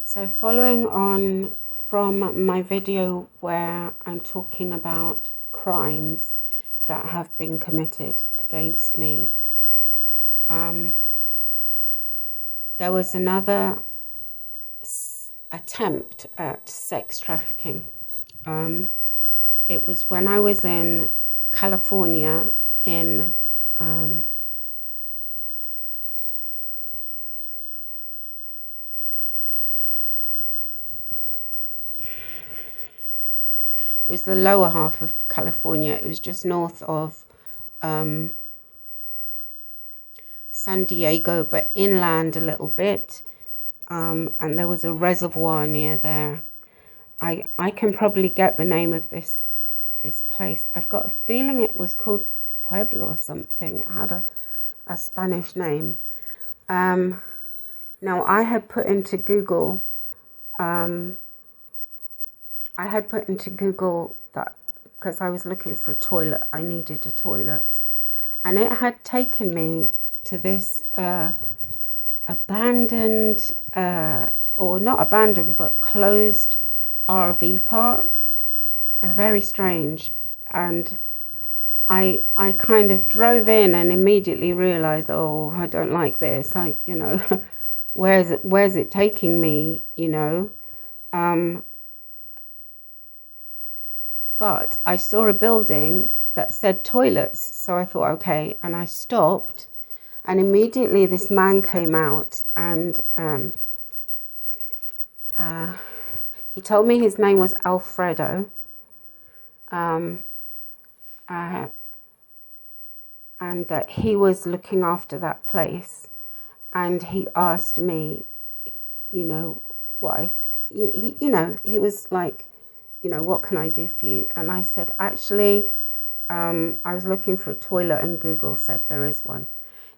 So following on from my video where I'm talking about crimes that have been committed against me, there was another attempt at sex trafficking. It was when I was in California in it was the lower half of California. It was just north of San Diego, but inland a little bit. And there was a reservoir near there. I can probably get the name of this place. I've got a feeling it was called Pueblo or something. It had a Spanish name. Now I had put into Google that because I was looking for a toilet, I needed a toilet. And it had taken me to this abandoned, or not abandoned, but closed RV park. Very strange. And I kind of drove in and immediately realized, oh, I don't like this. Where's it taking me, But I saw a building that said toilets. So I thought, okay. And I stopped. And immediately this man came out and he told me his name was Alfredo. And that he was looking after that place. And he asked me, why, he was like, what can I do for you? And I said, actually, I was looking for a toilet and Google said there is one.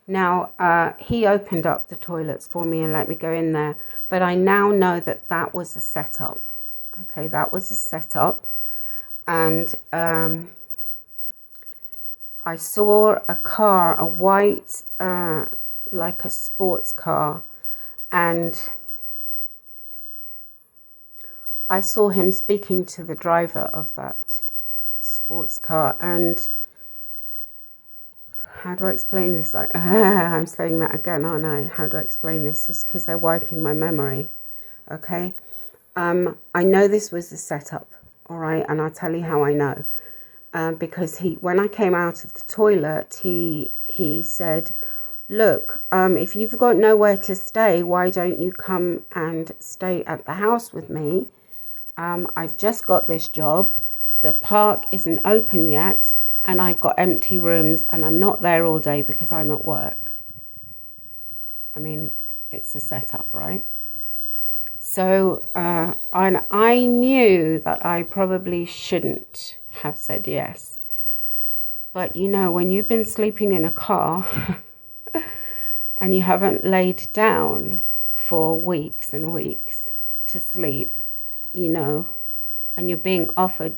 Now, he opened up the toilets for me and let me go in there. But I now know that that was a setup. Okay, that was a setup. And I saw a car, a white, like a sports car. And I saw him speaking to the driver of that sports car. And how do I explain this? Like, I'm saying that again, aren't I? How do I explain this? It's because they're wiping my memory. Okay. I know this was a setup. All right. And I'll tell you how I know. Because when I came out of the toilet, he said, look, if you've got nowhere to stay, why don't you come and stay at the house with me? I've just got this job. The park isn't open yet. And I've got empty rooms and I'm not there all day because I'm at work. I mean, it's a setup, right? So and I knew that I probably shouldn't have said yes. But, when you've been sleeping in a car and you haven't laid down for weeks and weeks to sleep, and you're being offered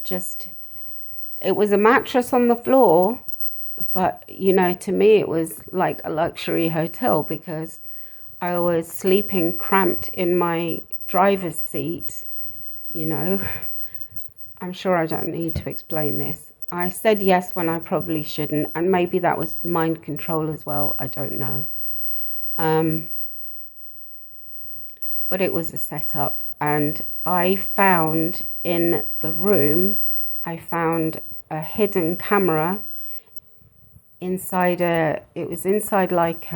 it was a mattress on the floor, but, to me it was like a luxury hotel because I was sleeping cramped in my driver's seat, I'm sure I don't need to explain this. I said yes when I probably shouldn't, and maybe that was mind control as well, I don't know. But it was a setup, and I found in the room, I found a hidden camera inside it was inside like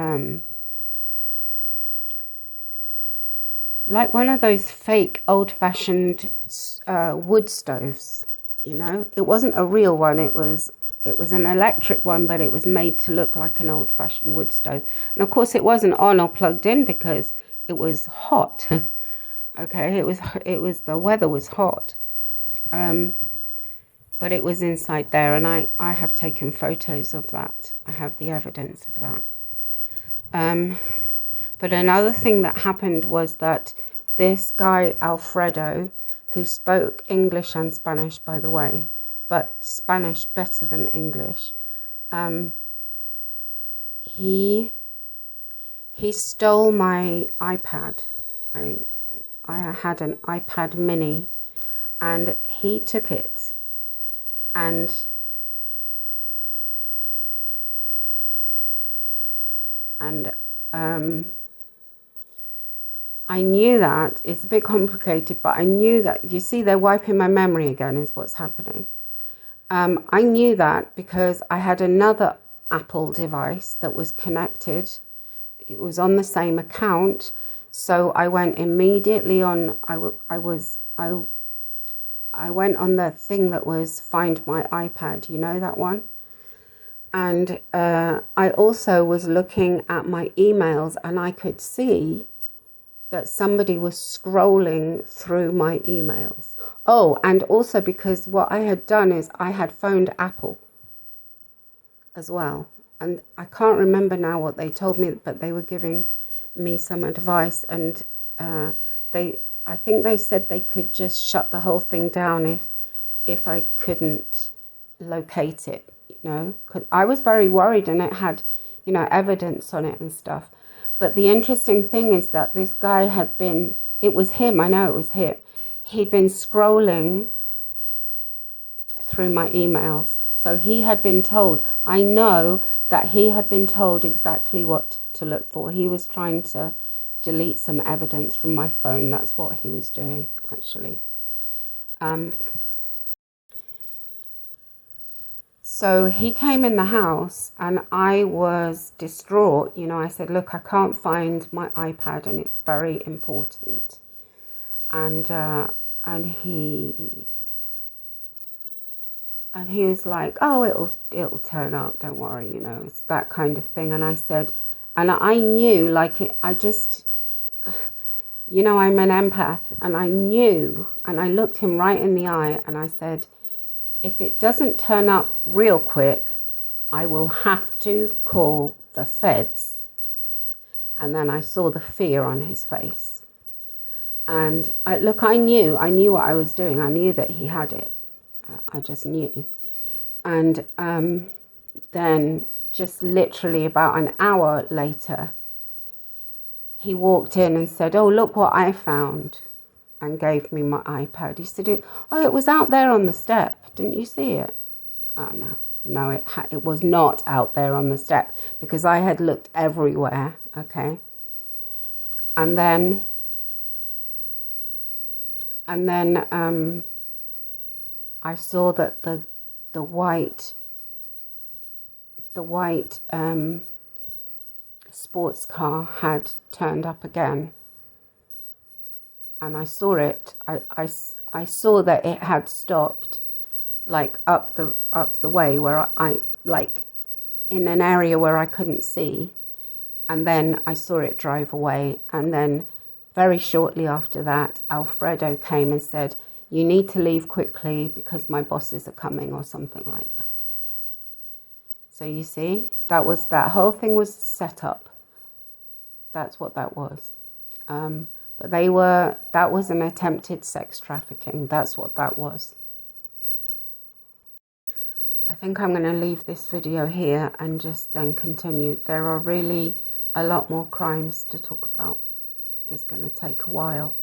one of those fake old-fashioned wood stoves, It wasn't a real one, it was an electric one, but it was made to look like an old-fashioned wood stove. And of course it wasn't on or plugged in because it was hot. Okay, the weather was hot. But it was inside there, and I have taken photos of that. I have the evidence of that. But another thing that happened was that this guy, Alfredo, who spoke English and Spanish, by the way, but Spanish better than English, he stole my iPad, I had an iPad mini, and he took it, and I knew that it's a bit complicated, but I knew that, you see, they're wiping my memory again is what's happening. I knew that because I had another Apple device that was connected. It was on the same account. So I went immediately on, I went on the thing that was Find My iPad, you know that one? And I also was looking at my emails, and I could see that somebody was scrolling through my emails. Oh, and also because what I had done is I had phoned Apple as well. And I can't remember now what they told me, but they were giving me some advice, and I think they said they could just shut the whole thing down if I couldn't locate it, you know, because I was very worried, and it had, you know, evidence on it and stuff. But the interesting thing is that this guy had been, it was him, I know it was him. He'd been scrolling through my emails. So he had been told, I know that he had been told exactly what to look for. He was trying to delete some evidence from my phone. That's what he was doing, actually. So he came in the house, and I was distraught. You know, I said, look, I can't find my iPad, and it's very important. And he was like, oh, it'll turn up, don't worry, you know, it's that kind of thing. And I said, and I knew, like, I just, you know, I'm an empath, and I knew, and I looked him right in the eye, and I said, if it doesn't turn up real quick, I will have to call the feds. And then I saw the fear on his face. And I knew what I was doing. I knew that he had it. I just knew. And then just literally about an hour later, he walked in and said, oh, look what I found, and gave me my iPad. He said, oh, it was out there on the step. Didn't you see it? Oh, no, it was not out there on the step, because I had looked everywhere, okay? And then I saw that the white sports car had turned up again, and I saw it. I saw that it had stopped, like up the way where I like in an area where I couldn't see, and then I saw it drive away. And then very shortly after that, Alfredo came and said, you need to leave quickly because my bosses are coming, or something like that. So you see, that whole thing was set up. That's what that was. But that was an attempted sex trafficking. That's what that was. I think I'm going to leave this video here and just then continue. There are really a lot more crimes to talk about. It's going to take a while.